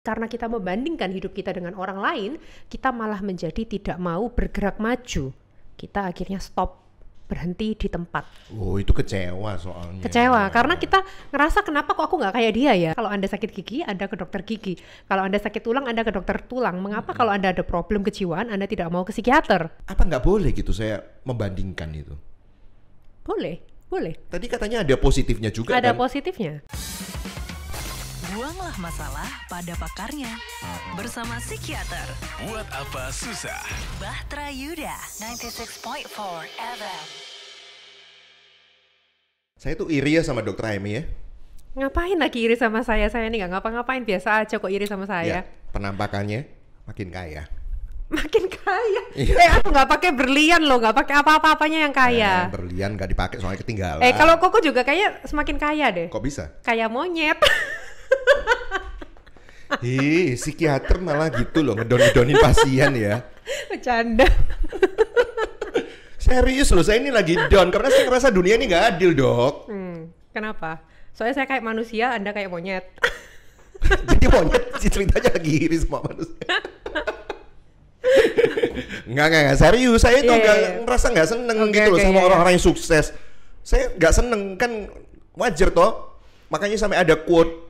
karena kita membandingkan hidup kita dengan orang lain, kita malah menjadi tidak mau bergerak maju. Kita akhirnya stop, berhenti di tempat. Oh, itu kecewa soalnya. Kecewa, karena kita ngerasa kenapa kok aku nggak kayak dia ya. Kalau Anda sakit gigi, Anda ke dokter gigi. Kalau Anda sakit tulang, Anda ke dokter tulang. Mengapa kalau Anda ada problem kejiwaan, Anda tidak mau ke psikiater? Apa nggak boleh gitu saya membandingkan itu? Boleh, boleh. Tadi katanya ada positifnya juga Ada kan? positifnya. Buanglah masalah pada pakarnya bersama psikiater. Buat apa susah? Bahtera Yuda 96.4 FM. Saya tuh iri ya sama Dokter Amy ya. Ngapain lagi iri sama saya? Saya ini nggak ngapa-ngapain, biasa aja kok iri sama saya. Ya, penampakannya makin kaya. Makin kaya. Iya. Aku nggak pakai berlian loh, nggak pakai apa-apanya yang kaya. Berlian nggak dipakai soalnya ketinggalan. Kalau Koko juga kayaknya semakin kaya deh. Kok bisa? Kayak monyet. Psikiater malah gitu loh, ngedon-ngedonin pasien ya. Bercanda. Serius loh, saya ini lagi down karena saya ngerasa dunia ini nggak adil, Dok. Kenapa? Soalnya saya kayak manusia, Anda kayak monyet. Jadi monyet ceritanya lagi iri sama manusia. Enggak, serius. Saya itu ngerasa nggak seneng gitu loh sama orang-orang yang sukses. Saya nggak seneng, kan wajar toh. Makanya sampai ada quote,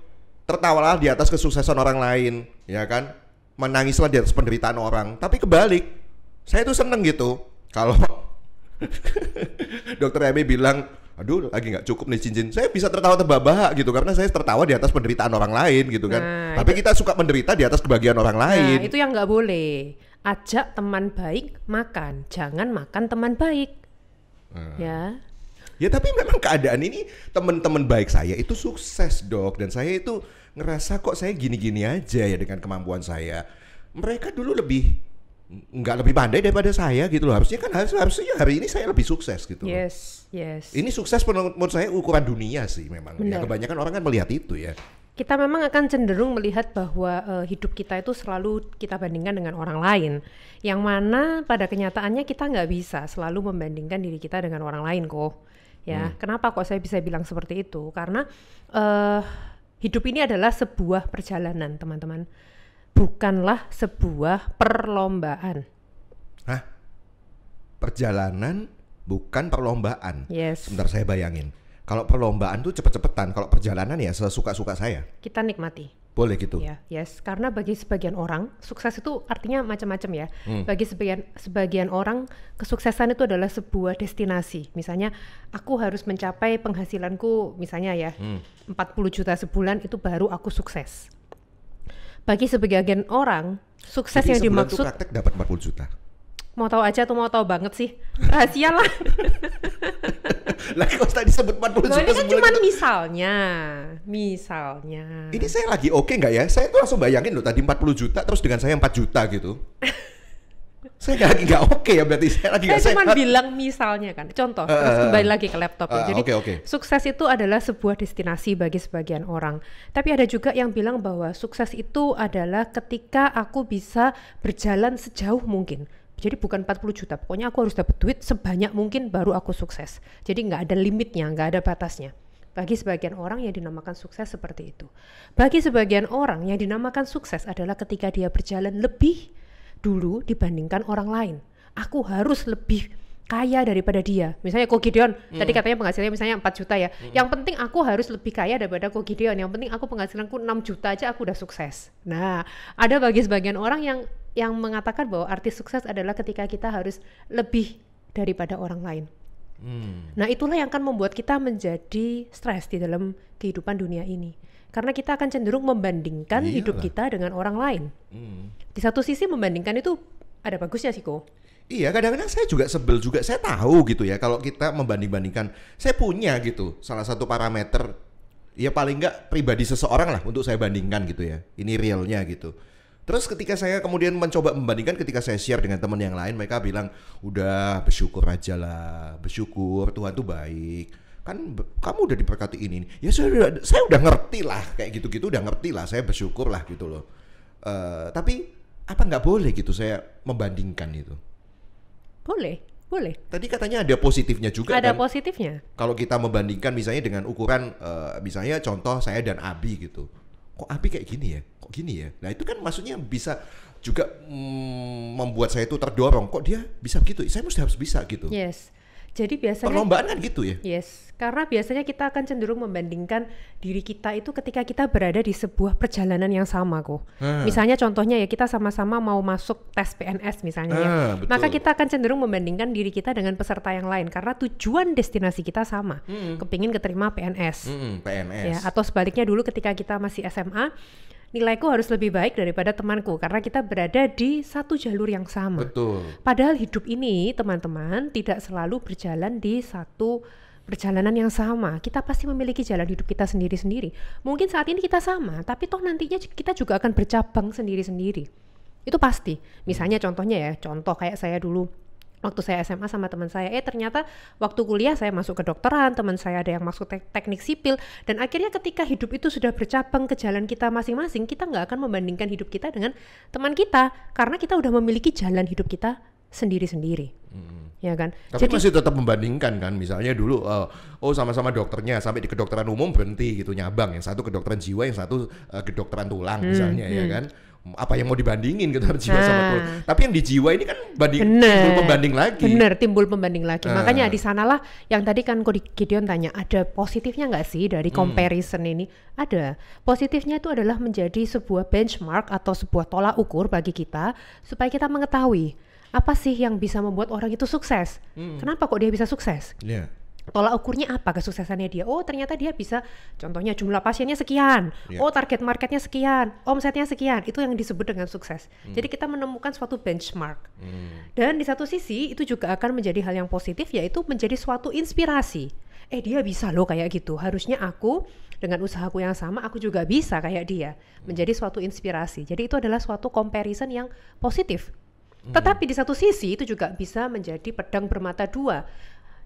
tertawalah di atas kesuksesan orang lain, ya kan? Menangislah di atas penderitaan orang. Tapi kebalik, saya tuh seneng gitu kalau Dokter Amy bilang, aduh lagi nggak cukup nih cincin, saya bisa tertawa terbahak gitu karena saya tertawa di atas penderitaan orang lain gitu kan. Tapi kita suka menderita di atas kebahagiaan orang lain. Nah, itu yang nggak boleh. Ajak teman baik makan, jangan makan teman baik. Ya tapi memang keadaan ini teman-teman baik saya itu sukses, Dok, dan saya itu ngerasa kok saya gini-gini aja ya dengan kemampuan saya. Mereka dulu nggak lebih pandai daripada saya gitu loh. Harusnya kan harusnya hari ini saya lebih sukses gitu loh. Yes. Ini sukses menurut saya ukuran dunia sih memang. Ya, kebanyakan orang kan melihat itu ya. Kita memang akan cenderung melihat bahwa hidup kita itu selalu kita bandingkan dengan orang lain, yang mana pada kenyataannya kita nggak bisa selalu membandingkan diri kita dengan orang lain kok. Ya, kenapa kok saya bisa bilang seperti itu? Karena hidup ini adalah sebuah perjalanan, teman-teman. Bukanlah sebuah perlombaan. Hah? Perjalanan bukan perlombaan. Yes. Sebentar saya bayangin. Kalau perlombaan tuh cepet-cepetan, kalau perjalanan ya sesuka-suka saya. Kita nikmati. Boleh gitu. Ya, yes. Karena bagi sebagian orang, sukses itu artinya macam-macam ya. Bagi sebagian orang, kesuksesan itu adalah sebuah destinasi. Misalnya, aku harus mencapai penghasilanku, misalnya ya, 40 juta sebulan itu baru aku sukses. Bagi sebagian orang, sukses jadi yang dimaksud. Jadi praktek dapat 40 juta. Mau tahu aja atau mau tahu banget sih? Rahasia lah. Lah kok tadi sebut 40 juta Ini kan sebulan cuma itu. misalnya. Ini saya lagi oke nggak ya? Saya tuh langsung bayangin loh tadi 40 juta terus dengan saya 4 juta gitu. Saya lagi nggak oke ya, berarti saya lagi nggak Saya sehat. cuma bilang misalnya kan. Contoh, terus kembali lagi ke laptop ya. Jadi Oke. sukses itu adalah sebuah destinasi bagi sebagian orang. Tapi ada juga yang bilang bahwa sukses itu adalah ketika aku bisa berjalan sejauh mungkin. Jadi bukan 40 juta, pokoknya aku harus dapat duit sebanyak mungkin baru aku sukses. Jadi nggak ada limitnya, nggak ada batasnya. Bagi sebagian orang yang dinamakan sukses seperti itu. Bagi sebagian orang yang dinamakan sukses adalah ketika dia berjalan lebih dulu dibandingkan orang lain. Aku harus lebih kaya daripada dia. Misalnya Ko Gideon, tadi katanya penghasilannya misalnya 4 juta ya. Yang penting aku harus lebih kaya daripada Ko Gideon. Yang penting aku penghasilanku 6 juta aja aku udah sukses. Nah, ada bagi sebagian orang yang mengatakan bahwa arti sukses adalah ketika kita harus lebih daripada orang lain. Nah, itulah yang akan membuat kita menjadi stres di dalam kehidupan dunia ini. Karena kita akan cenderung membandingkan hidup kita dengan orang lain. Di satu sisi membandingkan itu ada bagusnya sih Ko. Iya, kadang-kadang saya juga sebel juga. Saya tahu gitu ya kalau kita membanding-bandingkan. Saya punya gitu salah satu parameter, ya paling nggak pribadi seseorang lah untuk saya bandingkan gitu ya. Ini realnya gitu. Terus ketika saya kemudian mencoba membandingkan, ketika saya share dengan teman yang lain, mereka bilang, udah bersyukur aja lah, bersyukur, Tuhan tuh baik. Kan kamu udah diberkati ini. Ya saya udah ngerti lah, kayak gitu-gitu udah ngerti lah, saya bersyukur lah gitu loh. Tapi apa nggak boleh gitu saya membandingkan itu? Boleh. Tadi katanya ada positifnya juga. Ada kan? positifnya. Kalau kita membandingkan misalnya dengan ukuran, misalnya contoh saya dan Abi gitu. Kok Abi kayak gini ya? kok gini ya. Nah itu kan maksudnya bisa juga membuat saya itu terdorong, kok dia bisa begitu, saya mesti harus bisa gitu. Yes. Jadi biasanya perlombaan kan gitu ya. Yes, karena biasanya kita akan cenderung membandingkan diri kita itu ketika kita berada di sebuah perjalanan yang sama kok. Misalnya contohnya ya kita sama-sama mau masuk tes PNS misalnya ya. Betul. Maka kita akan cenderung membandingkan diri kita dengan peserta yang lain karena tujuan destinasi kita sama. Kepingin keterima PNS. PNS. Ya, atau sebaliknya dulu ketika kita masih SMA, nilaiku harus lebih baik daripada temanku karena kita berada di satu jalur yang sama. Betul. Padahal hidup ini teman-teman tidak selalu berjalan di satu perjalanan yang sama. Kita pasti memiliki jalan hidup kita sendiri-sendiri. Mungkin saat ini kita sama, tapi toh nantinya kita juga akan bercabang sendiri-sendiri. Itu pasti. Misalnya contohnya ya, contoh kayak saya dulu. Waktu saya SMA sama teman saya, ternyata waktu kuliah saya masuk kedokteran, teman saya ada yang masuk teknik sipil, dan akhirnya ketika hidup itu sudah bercabang ke jalan kita masing-masing, kita nggak akan membandingkan hidup kita dengan teman kita, karena kita udah memiliki jalan hidup kita sendiri-sendiri. Ya kan? Tapi masih tetap membandingkan kan, misalnya dulu sama-sama dokternya sampai di kedokteran umum berhenti gitu nyabang, yang satu kedokteran jiwa, yang satu kedokteran tulang misalnya ya kan. Apa yang mau dibandingin kedokteran jiwa sama tulang. Tapi yang di jiwa ini kan timbul pembanding lagi. Bener, timbul pembanding lagi. Makanya di sanalah yang tadi kan Gideon tanya, ada positifnya nggak sih dari comparison ini? Ada. Positifnya itu adalah menjadi sebuah benchmark atau sebuah tolak ukur bagi kita supaya kita mengetahui apa sih yang bisa membuat orang itu sukses. Kenapa kok dia bisa sukses? Yeah. Tolak ukurnya apa kesuksesannya dia? Oh ternyata dia bisa, contohnya jumlah pasiennya sekian, oh target marketnya sekian, omsetnya sekian, itu yang disebut dengan sukses. Jadi kita menemukan suatu benchmark. Dan di satu sisi itu juga akan menjadi hal yang positif, yaitu menjadi suatu inspirasi. Dia bisa loh kayak gitu, harusnya aku dengan usahaku yang sama aku juga bisa kayak dia. Menjadi suatu inspirasi. Jadi itu adalah suatu comparison yang positif. Tetapi di satu sisi itu juga bisa menjadi pedang bermata dua.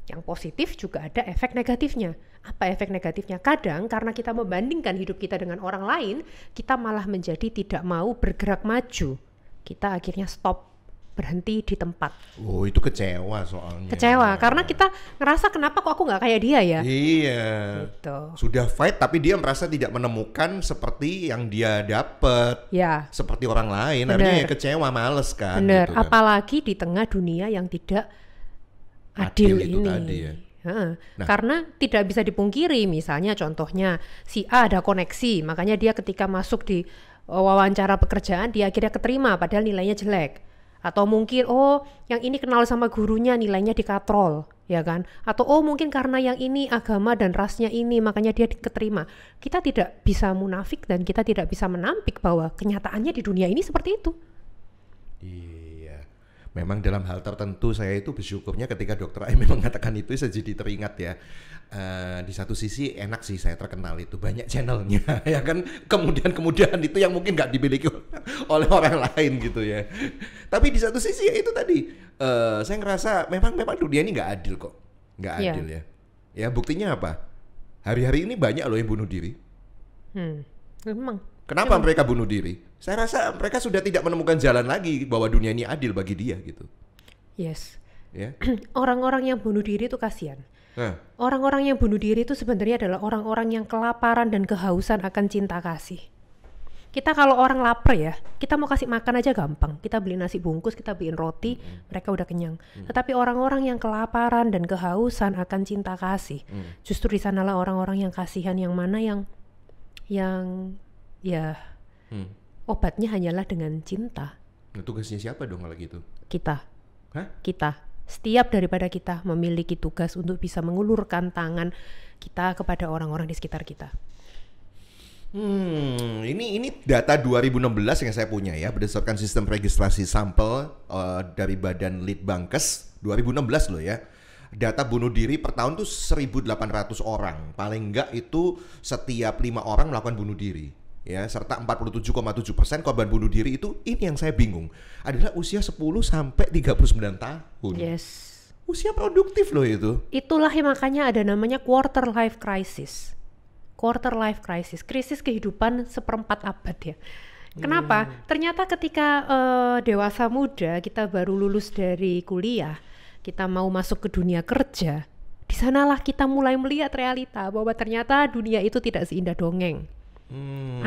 Yang positif juga ada efek negatifnya. Apa efek negatifnya? Kadang karena kita membandingkan hidup kita dengan orang lain, kita malah menjadi tidak mau bergerak maju. Kita akhirnya stop, berhenti di tempat. Oh itu kecewa soalnya. Kecewa, karena kita ngerasa kenapa kok aku nggak kayak dia ya? Iya. Gitu. Sudah fight tapi dia merasa tidak menemukan seperti yang dia dapat. Ya. Seperti orang lain, Bener. artinya ya kecewa, males kan. Bener, gitu kan. apalagi di tengah dunia yang tidak adil itu ini. tadi ya. Karena tidak bisa dipungkiri, misalnya contohnya si A ada koneksi, makanya dia ketika masuk di wawancara pekerjaan dia akhirnya keterima padahal nilainya jelek. Atau mungkin yang ini kenal sama gurunya nilainya dikatrol, ya kan? Atau mungkin karena yang ini agama dan rasnya ini makanya dia keterima. Kita tidak bisa munafik dan kita tidak bisa menampik bahwa kenyataannya di dunia ini seperti itu. Iya, memang dalam hal tertentu saya itu bersyukurnya ketika Dr. Aim mengatakan itu saya jadi teringat ya. Di satu sisi enak sih saya terkenal itu banyak channelnya ya kan, kemudian itu yang mungkin nggak dimiliki oleh orang lain gitu ya. Tapi di satu sisi ya itu tadi saya ngerasa memang dunia ini nggak adil kok, nggak adil ya. Ya buktinya apa? Hari-hari ini banyak loh yang bunuh diri. Memang. Kenapa mereka bunuh diri? Saya rasa mereka sudah tidak menemukan jalan lagi bahwa dunia ini adil bagi dia gitu. Yes. Ya. Orang-orang yang bunuh diri itu kasihan. Orang-orang yang bunuh diri itu sebenarnya adalah orang-orang yang kelaparan dan kehausan akan cinta kasih. Kita kalau orang lapar ya, kita mau kasih makan aja gampang. Kita beli nasi bungkus, kita beliin roti, mereka udah kenyang. Tetapi orang-orang yang kelaparan dan kehausan akan cinta kasih, justru di sanalah orang-orang yang kasihan, yang mana yang obatnya hanyalah dengan cinta. Nah, tugasnya siapa dong kalau gitu? Kita. Hah? Kita. Setiap daripada kita memiliki tugas untuk bisa mengulurkan tangan kita kepada orang-orang di sekitar kita. Ini data 2016 yang saya punya ya, berdasarkan sistem registrasi sampel dari Badan Litbangkes 2016 loh ya. Data bunuh diri per tahun tuh 1.800 orang. Paling enggak itu setiap 5 orang melakukan bunuh diri. Ya, serta 47,7% korban bunuh diri itu, ini yang saya bingung, adalah usia 10 sampai 39 tahun. Yes. Usia produktif loh itu. Itulah yang makanya ada namanya quarter life crisis. Quarter life crisis, krisis kehidupan seperempat abad ya. Kenapa? Ternyata ketika dewasa muda, kita baru lulus dari kuliah, kita mau masuk ke dunia kerja, di sanalah kita mulai melihat realita bahwa ternyata dunia itu tidak seindah dongeng.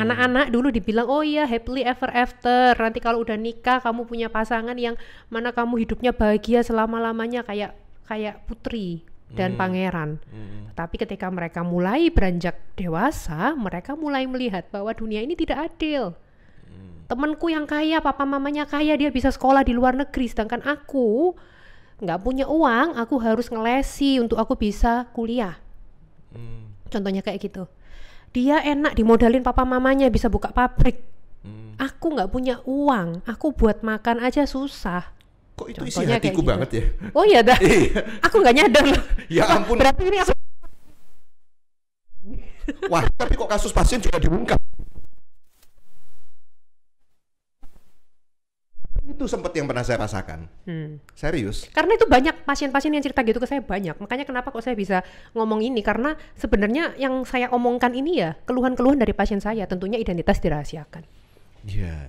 Anak-anak dulu dibilang, oh iya happily ever after, nanti kalau udah nikah kamu punya pasangan yang mana kamu hidupnya bahagia selama-lamanya kayak putri dan pangeran. Tapi ketika mereka mulai beranjak dewasa, mereka mulai melihat bahwa dunia ini tidak adil. Temanku yang kaya, papa mamanya kaya, dia bisa sekolah di luar negeri, sedangkan aku nggak punya uang, aku harus ngelesi untuk aku bisa kuliah. Contohnya kayak gitu. Dia enak dimodalin papa mamanya bisa buka pabrik. Aku nggak punya uang, aku buat makan aja susah. Kok itu isi Contohnya hatiku kayak gitu. banget ya? Oh iya dah, aku nggak nyadar. Ya ampun. Berarti ini aku Wah, tapi kok kasus pasien juga diungkap? Itu sempat yang pernah saya rasakan. Serius. Karena itu banyak pasien-pasien yang cerita gitu ke saya banyak. Makanya kenapa kok saya bisa ngomong ini, karena sebenarnya yang saya omongkan ini ya keluhan-keluhan dari pasien saya, tentunya identitas dirahasiakan. Iya.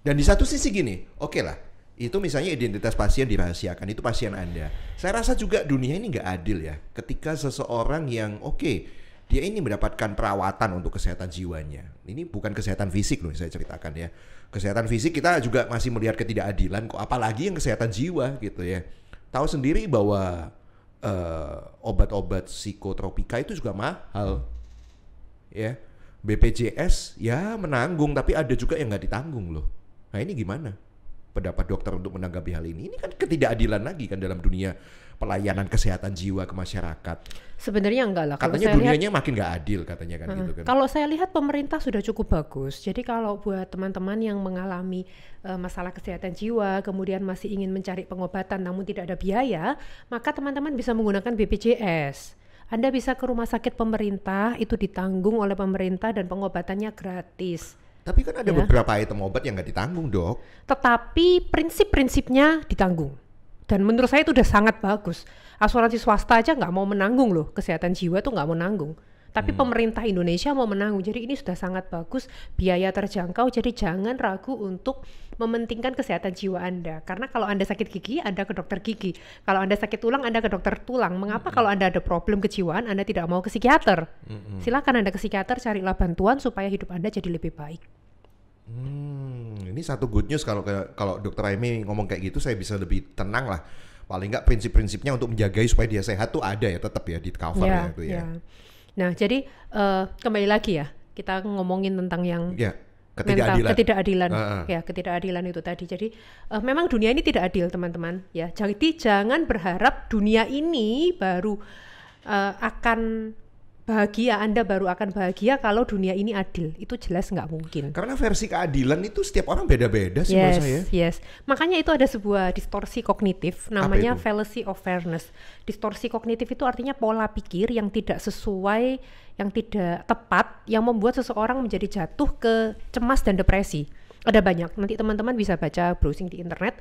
Dan di satu sisi gini, oke lah, itu misalnya identitas pasien dirahasiakan, itu pasien Anda. Saya rasa juga dunia ini nggak adil ya, ketika seseorang yang dia ini mendapatkan perawatan untuk kesehatan jiwanya. Ini bukan kesehatan fisik loh, saya ceritakan ya. Kesehatan fisik kita juga masih melihat ketidakadilan, kok apalagi yang kesehatan jiwa gitu ya. Tahu sendiri bahwa obat-obat psikotropika itu juga mahal, ya. BPJS ya menanggung, tapi ada juga yang nggak ditanggung loh. Nah ini gimana pendapat dokter untuk menanggapi hal ini? Ini kan ketidakadilan lagi kan dalam dunia pelayanan kesehatan jiwa ke masyarakat. Sebenarnya enggak lah. Katanya dunianya makin nggak adil katanya kan gitu kan. Kalau saya lihat pemerintah sudah cukup bagus. Jadi kalau buat teman-teman yang mengalami masalah kesehatan jiwa, kemudian masih ingin mencari pengobatan namun tidak ada biaya, maka teman-teman bisa menggunakan BPJS. Anda bisa ke rumah sakit pemerintah, itu ditanggung oleh pemerintah dan pengobatannya gratis. Tapi kan ada beberapa item obat yang nggak ditanggung, Dok. Tetapi prinsip-prinsipnya ditanggung. Dan menurut saya itu udah sangat bagus. Asuransi swasta aja nggak mau menanggung loh, kesehatan jiwa tuh nggak mau menanggung. Tapi pemerintah Indonesia mau menanggung. Jadi ini sudah sangat bagus, biaya terjangkau. Jadi jangan ragu untuk mementingkan kesehatan jiwa Anda. Karena kalau Anda sakit gigi, Anda ke dokter gigi. Kalau Anda sakit tulang, Anda ke dokter tulang. Mengapa kalau Anda ada problem kejiwaan, Anda tidak mau ke psikiater? Silakan Anda ke psikiater, carilah bantuan supaya hidup Anda jadi lebih baik. Ini satu good news kalau Dokter Amy ngomong kayak gitu, saya bisa lebih tenang lah. Paling nggak prinsip-prinsipnya untuk menjaga supaya dia sehat tuh ada ya, tetap ya di cover ya itu ya. Nah jadi kembali lagi ya, kita ngomongin tentang yang ketidakadilan. Ya, ketidakadilan itu tadi. Jadi memang dunia ini tidak adil teman-teman ya. Jadi jangan berharap dunia ini baru akan bahagia, Anda baru akan bahagia kalau dunia ini adil. Itu jelas nggak mungkin. Karena versi keadilan itu setiap orang beda-beda sih menurut saya. Yes. Makanya itu ada sebuah distorsi kognitif namanya fallacy of fairness. Distorsi kognitif itu artinya pola pikir yang tidak sesuai, yang tidak tepat, yang membuat seseorang menjadi jatuh ke cemas dan depresi. Ada banyak. Nanti teman-teman bisa baca browsing di internet.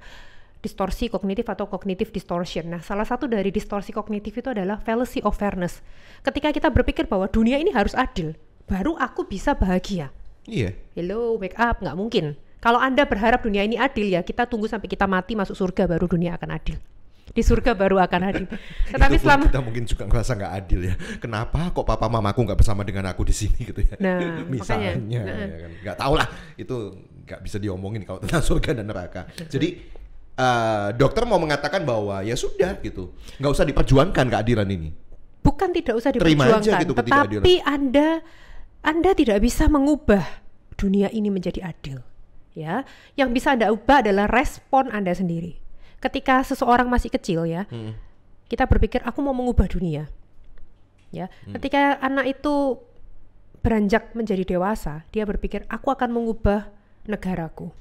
Distorsi kognitif atau cognitive distortion. Nah, salah satu dari distorsi kognitif itu adalah fallacy of fairness. Ketika kita berpikir bahwa dunia ini harus adil, baru aku bisa bahagia. Iya. Hello, wake up, nggak mungkin. Kalau Anda berharap dunia ini adil ya, kita tunggu sampai kita mati masuk surga baru dunia akan adil. Di surga baru akan adil. Tetapi selama kita mungkin juga ngerasa nggak adil ya. Kenapa kok papa mamaku nggak bersama dengan aku di sini gitu ya? Nah, misalnya, ya kan? Nggak tahu lah. Itu nggak bisa diomongin kalau tentang surga dan neraka. Jadi dokter mau mengatakan bahwa ya sudah gitu, nggak usah diperjuangkan keadilan ini. Bukan tidak usah diperjuangkan, aja gitu, tetapi Anda tidak bisa mengubah dunia ini menjadi adil. Ya, yang bisa Anda ubah adalah respon Anda sendiri. Ketika seseorang masih kecil ya, kita berpikir aku mau mengubah dunia. Ya, ketika anak itu beranjak menjadi dewasa, dia berpikir aku akan mengubah negaraku.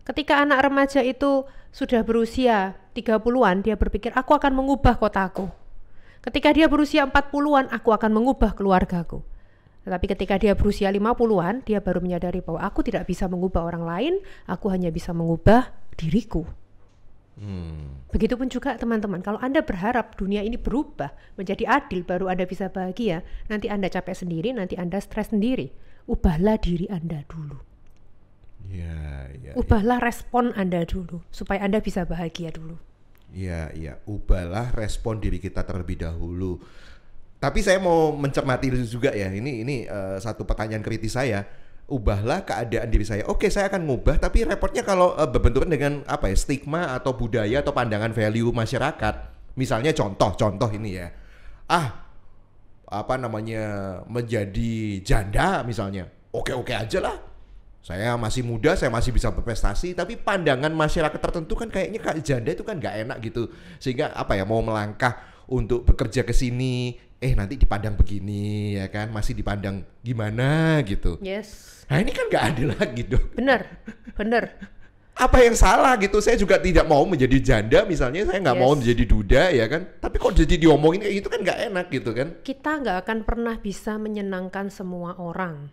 Ketika anak remaja itu sudah berusia 30-an, dia berpikir aku akan mengubah kotaku. Ketika dia berusia 40-an, aku akan mengubah keluargaku. Tetapi ketika dia berusia 50-an, dia baru menyadari bahwa aku tidak bisa mengubah orang lain, aku hanya bisa mengubah diriku. Begitupun juga teman-teman, kalau Anda berharap dunia ini berubah menjadi adil baru Anda bisa bahagia, nanti Anda capek sendiri, nanti Anda stres sendiri. Ubahlah diri Anda dulu. Ubahlah respon Anda dulu supaya Anda bisa bahagia dulu. Ubahlah respon diri kita terlebih dahulu. Tapi saya mau mencermati juga ya. Ini satu pertanyaan kritis saya. Ubahlah keadaan diri saya. Oke, saya akan ngubah, tapi repotnya kalau berbenturan dengan apa ya, stigma atau budaya atau pandangan value masyarakat. Misalnya contoh ini ya. Apa namanya, menjadi janda misalnya. Oke aja lah. Saya masih muda, saya masih bisa berprestasi, tapi pandangan masyarakat tertentu kan kayaknya janda itu kan nggak enak gitu. Sehingga apa ya, mau melangkah untuk bekerja ke sini, nanti dipandang begini ya kan, masih dipandang gimana gitu. Yes. Nah ini kan nggak adil lagi dong. Bener. Apa yang salah gitu? Saya juga tidak mau menjadi janda misalnya, saya nggak mau menjadi duda ya kan. Tapi kok jadi diomongin kayak gitu kan nggak enak gitu kan. Kita nggak akan pernah bisa menyenangkan semua orang.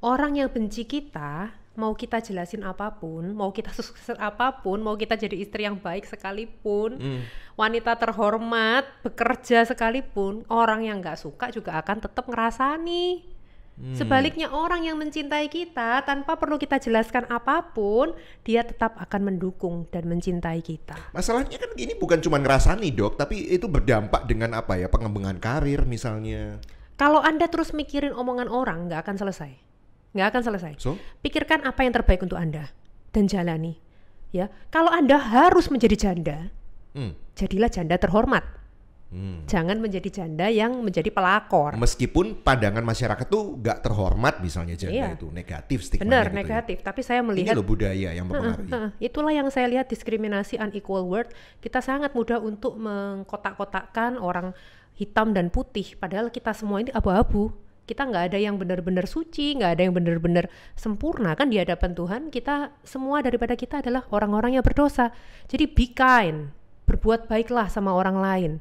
Orang yang benci kita, mau kita jelasin apapun, mau kita sukses apapun, mau kita jadi istri yang baik sekalipun, wanita terhormat, bekerja sekalipun, orang yang nggak suka juga akan tetap ngerasani. Sebaliknya orang yang mencintai kita, tanpa perlu kita jelaskan apapun, dia tetap akan mendukung dan mencintai kita. Masalahnya kan ini bukan cuma ngerasani dok, tapi itu berdampak dengan apa ya, pengembangan karir misalnya. Kalau Anda terus mikirin omongan orang, nggak akan selesai. So? Pikirkan apa yang terbaik untuk Anda dan jalani. Ya, kalau Anda harus menjadi janda, jadilah janda terhormat. Jangan menjadi janda yang menjadi pelakor. Meskipun pandangan masyarakat tuh nggak terhormat misalnya janda itu negatif, stigma. Benar, gitu negatif. Ya. Tapi saya melihat ini loh budaya yang mempengaruhi. Itulah yang saya lihat, diskriminasi, unequal worth. Kita sangat mudah untuk mengkotak-kotakkan orang hitam dan putih. Padahal kita semua ini abu-abu. Kita nggak ada yang benar-benar suci, nggak ada yang benar-benar sempurna kan di hadapan Tuhan. Kita semua daripada kita adalah orang-orang yang berdosa. Jadi be kind, berbuat baiklah sama orang lain.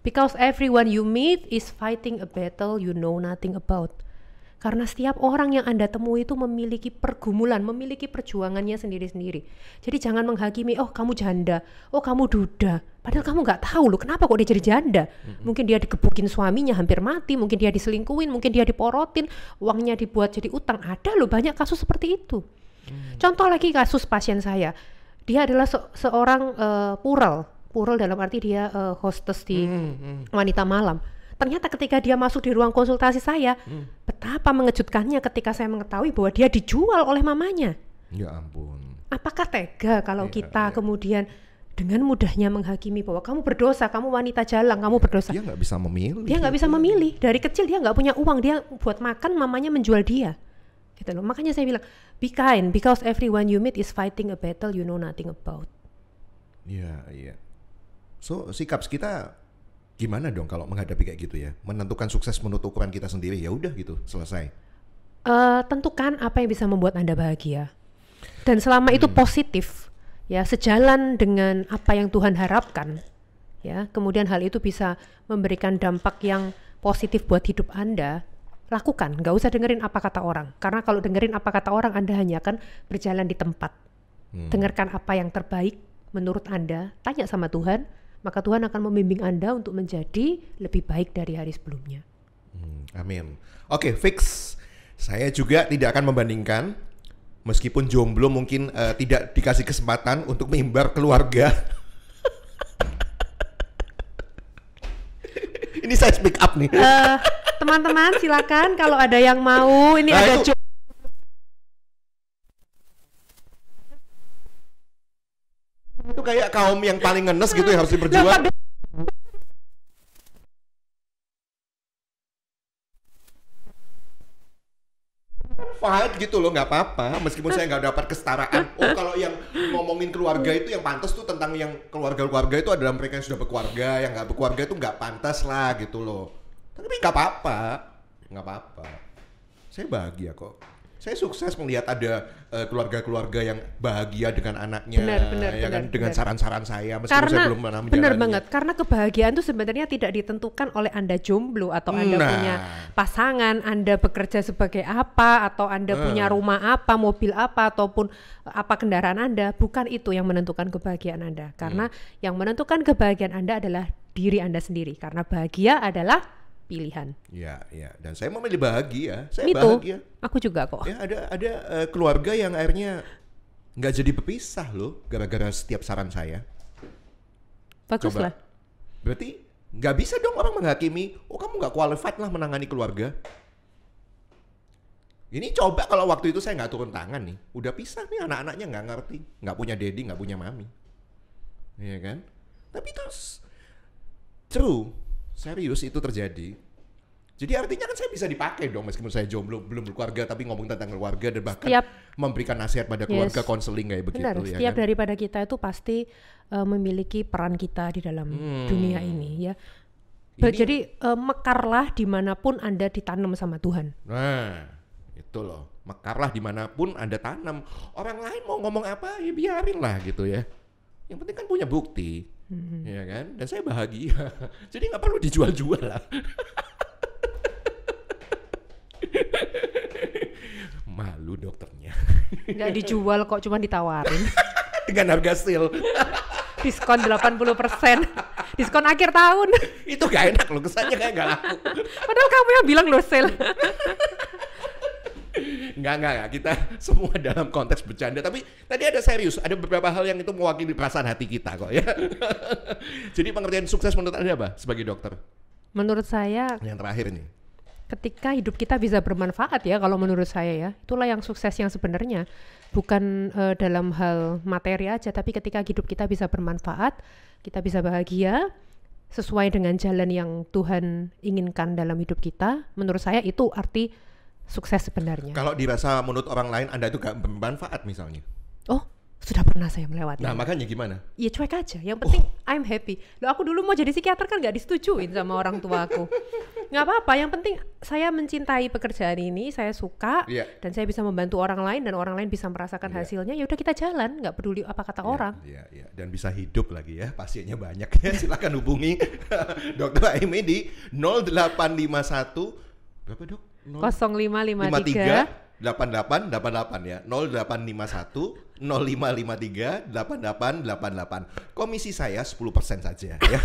Because everyone you meet is fighting a battle you know nothing about. Karena setiap orang yang Anda temui itu memiliki pergumulan, memiliki perjuangannya sendiri-sendiri. Jadi jangan menghakimi, oh kamu janda, oh kamu duda. Padahal kamu nggak tahu loh kenapa kok dia jadi janda. Mungkin dia digebukin suaminya hampir mati, mungkin dia diselingkuhin, mungkin dia diporotin, uangnya dibuat jadi utang. Ada loh banyak kasus seperti itu. Contoh lagi kasus pasien saya. Dia adalah seorang Pural dalam arti dia hostess di Wanita Malam. Ternyata ketika dia masuk di ruang konsultasi saya, betapa mengejutkannya ketika saya mengetahui bahwa dia dijual oleh mamanya. Ya ampun. Apakah tega kalau kita kemudian dengan mudahnya menghakimi bahwa kamu berdosa, kamu wanita jalang, kamu berdosa. Dia nggak bisa memilih. Dia nggak bisa memilih. Dari kecil dia nggak punya uang, dia buat makan mamanya menjual dia. Gitu loh. Makanya saya bilang, be kind because everyone you meet is fighting a battle you know nothing about. Iya. So sikap kita gimana dong kalau menghadapi kayak gitu ya? Menentukan sukses menurut ukuran kita sendiri, ya udah gitu, selesai. Tentukan apa yang bisa membuat Anda bahagia. Dan selama itu positif, ya sejalan dengan apa yang Tuhan harapkan, ya kemudian hal itu bisa memberikan dampak yang positif buat hidup Anda, lakukan. Nggak usah dengerin apa kata orang. Karena kalau dengerin apa kata orang, Anda hanya akan berjalan di tempat. Dengarkan apa yang terbaik menurut Anda, tanya sama Tuhan, maka Tuhan akan membimbing Anda untuk menjadi lebih baik dari hari sebelumnya. Amin. Oke, fix. Saya juga tidak akan membandingkan, meskipun jomblo mungkin tidak dikasih kesempatan untuk mimbar keluarga. Ini saya speak up nih. Teman-teman silakan kalau ada yang mau, ini ada itu kayak kaum yang paling ngenes gitu yang harus berjuang. Fight gitu loh, nggak apa-apa. Meskipun saya nggak dapat kesetaraan. Oh kalau yang ngomongin keluarga itu yang pantas tuh tentang yang keluarga itu adalah mereka yang sudah berkeluarga, yang nggak berkeluarga itu nggak pantas lah gitu loh. Tapi nggak apa-apa. Saya bahagia kok. Saya sukses melihat ada keluarga-keluarga yang bahagia dengan anaknya, dengan saran-saran saya meskipun saya belum pernah menjalani. Benar banget, karena kebahagiaan itu sebenarnya tidak ditentukan oleh Anda jomblo atau Anda punya pasangan, Anda bekerja sebagai apa, atau Anda punya rumah apa, mobil apa, ataupun apa kendaraan Anda. Bukan itu yang menentukan kebahagiaan Anda, karena yang menentukan kebahagiaan Anda adalah diri Anda sendiri, karena bahagia adalah pilihan. Ya. Dan saya memilih bahagia. Saya itu, bahagia. Aku juga kok. Ya ada keluarga yang akhirnya nggak jadi berpisah loh, gara-gara setiap saran saya. Baguslah. Berarti Nggak bisa dong orang menghakimi, oh kamu nggak qualified lah menangani keluarga. Ini coba kalau waktu itu saya nggak turun tangan nih, udah pisah nih anak-anaknya nggak ngerti, nggak punya daddy, nggak punya mami, iya kan? Tapi terus true, serius itu terjadi. Jadi artinya kan saya bisa dipakai dong meskipun saya jomblo, belum berkeluarga, tapi ngomong tentang keluarga dan bahkan memberikan nasihat pada keluarga, konseling kayak begitu. Benar, ya setiap kan? daripada kita itu pasti memiliki peran kita di dalam dunia ini ya. Jadi mekarlah dimanapun Anda ditanam sama Tuhan. Nah, itu loh, mekarlah dimanapun Anda tanam. Orang lain mau ngomong apa ya biarin lah gitu ya. Yang penting kan punya bukti, ya kan? Dan saya bahagia. Jadi nggak perlu dijual-jual lah. Malu dokternya. Nggak dijual kok, cuma ditawarin. Dengan harga sale. Diskon 80%. Diskon akhir tahun. Itu gak enak loh, kesannya kayak gak laku. Padahal kamu yang bilang loh sale. Enggak, kita semua dalam konteks bercanda. Tapi tadi ada serius, ada beberapa hal yang itu mewakili perasaan hati kita kok ya. Jadi pengertian sukses menurut Anda apa sebagai dokter? Menurut saya, yang terakhir nih, ketika hidup kita bisa bermanfaat ya, kalau menurut saya ya, itulah yang sukses yang sebenarnya. Bukan dalam hal materi aja, tapi ketika hidup kita bisa bermanfaat, kita bisa bahagia sesuai dengan jalan yang Tuhan inginkan dalam hidup kita. Menurut saya itu arti sukses sebenarnya. kalau dirasa menurut orang lain Anda itu gak bermanfaat misalnya, Oh, sudah pernah saya melewati. nah makanya gimana? Ya cuek aja, yang penting I'm happy. Loh, aku dulu mau jadi psikiater kan gak disetujuin sama orang tua aku. Gak apa-apa, yang penting saya mencintai pekerjaan ini, saya suka, dan saya bisa membantu orang lain dan orang lain bisa merasakan hasilnya. Ya udah kita jalan, gak peduli apa kata orang. Iya. Dan bisa hidup lagi ya, pasiennya banyak ya. Silakan hubungi Dr. Aimee di 0851 berapa dok? 0553 8888 ya, 0851 0553 8888. Komisi saya 10% saja ya.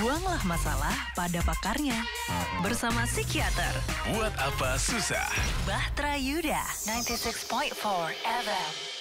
Buanglah masalah pada pakarnya. Bersama psikiater. Buat apa susah? Bahtera Yuda 96.4 FM.